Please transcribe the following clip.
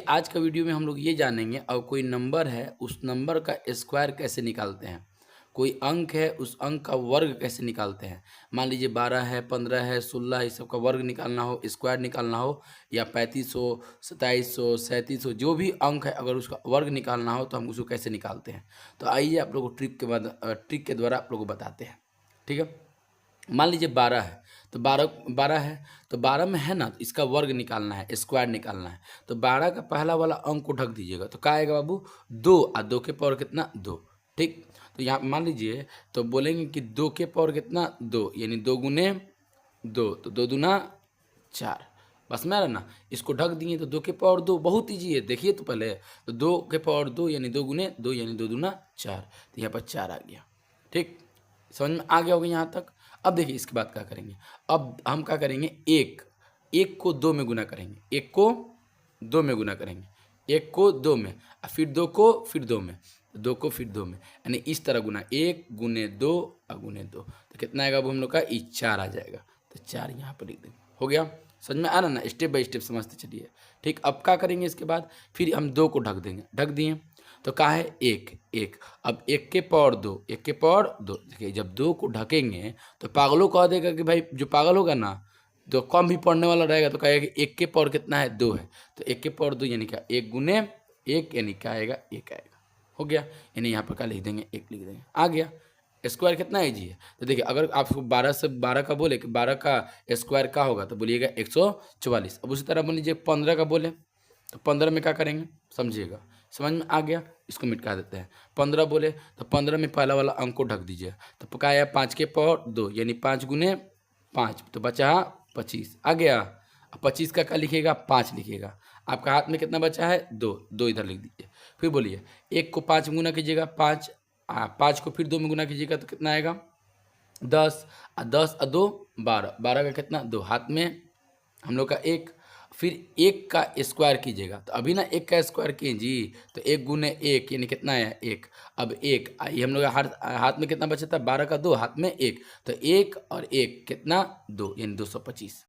आज का वीडियो में हम लोग ये जानेंगे और कोई नंबर है उस नंबर का स्क्वायर कैसे निकालते हैं, कोई अंक है उस अंक का वर्ग कैसे निकालते हैं। मान लीजिए 12 है, 15 है, 16 है, इस सब का वर्ग निकालना हो, स्क्वायर निकालना हो, या 3500, 2700, 3700 जो भी अंक है अगर उसका वर्ग निकालना हो तो हम उसको कैसे निकालते हैं। तो आइए आप लोगों को ट्रिक के द्वारा आप लोगों को बताते हैं। ठीक है, मान लीजिए 12 है तो 12 है तो 12 में है ना, तो इसका वर्ग निकालना है, स्क्वायर निकालना है। तो 12 का पहला वाला अंक को ढक दीजिएगा तो क्या आएगा बाबू, 2, और 2 के पावर कितना, 2। ठीक, तो यहाँ मान लीजिए तो बोलेंगे कि 2 के पावर कितना, 2, यानी 2 गुने 2, तो 2 दूना 4। बस में ना, इसको ढक दिए तो 2 के पावर 2, बहुत ईजी है। देखिए तो पहले, तो 2 के पावर 2 यानी 2 गुने 2 यानी 2 दूना 4, तो यहाँ पर 4 आ गया। ठीक, समझ में आ गया होगा यहाँ तक। अब देखिए इसके बाद क्या करेंगे, अब हम क्या करेंगे, एक को 2 में गुना करेंगे, एक को 2 में गुना करेंगे, एक को 2 में, और फिर 2 को फिर 2 में, 2 को फिर 2 में, यानी इस तरह गुना, 1 गुने 2 और गुने 2, तो कितना आएगा वो हम लोग का, 4 आ जाएगा। तो 4 यहाँ पर लिख देंगे, हो गया। समझ में आ रहा ना, स्टेप बाय स्टेप समझते चलिए। ठीक, अब क्या करेंगे इसके बाद, फिर हम 2 को ढक देंगे, ढक दिए तो क्या है, 1। अब 1 के पावर 2, 1 के पावर 2। देखिए जब 2 को ढकेंगे तो पागलों कह देगा कि भाई, जो पागल होगा ना, तो कम भी पढ़ने वाला रहेगा तो कहेगा कि 1 के पावर कितना है, 2 है। तो 1 के पावर 2 यानी क्या, 1 गुने 1 यानी क्या आएगा, 1 आएगा। हो गया, यानी यहाँ पर क्या लिख देंगे, 1 लिख देंगे, आ गया। स्क्वायर कितना ईजी है। तो देखिए अगर आपको 12 से 12 का बोले कि 12 का स्क्वायर क्या होगा, तो बोलिएगा 144। अब उसी तरह मान लीजिए 15 का बोले तो 15 में क्या करेंगे, समझिएगा, समझ में आ गया। इसको मिटा देते हैं। 15 बोले तो 15 में पहला वाला अंक को ढक दीजिए, तो पकाया 5 के पावर 2 यानी 5 गुने 5, तो बचा 25 आ गया। 25 का क्या लिखिएगा, 5 लिखिएगा। आपका हाथ में कितना बचा है, 2 इधर लिख दीजिए। फिर बोलिए 1 को 5 में गुना कीजिएगा, 5, 5 को फिर 2 में गुना कीजिएगा तो कितना आएगा, 10, और 10 और 2 12, 12 का कितना, 2, हाथ में हम लोग का 1। फिर 1 का स्क्वायर कीजिएगा, तो अभी ना 1 का स्क्वायर किए जी, तो 1 गुने 1 यानी कितना है, 1। अब 1 ये हम लोग हाथ में कितना बचा था, 12 का 2, हाथ में 1, तो 1 और 1 कितना, 2 यानी 225।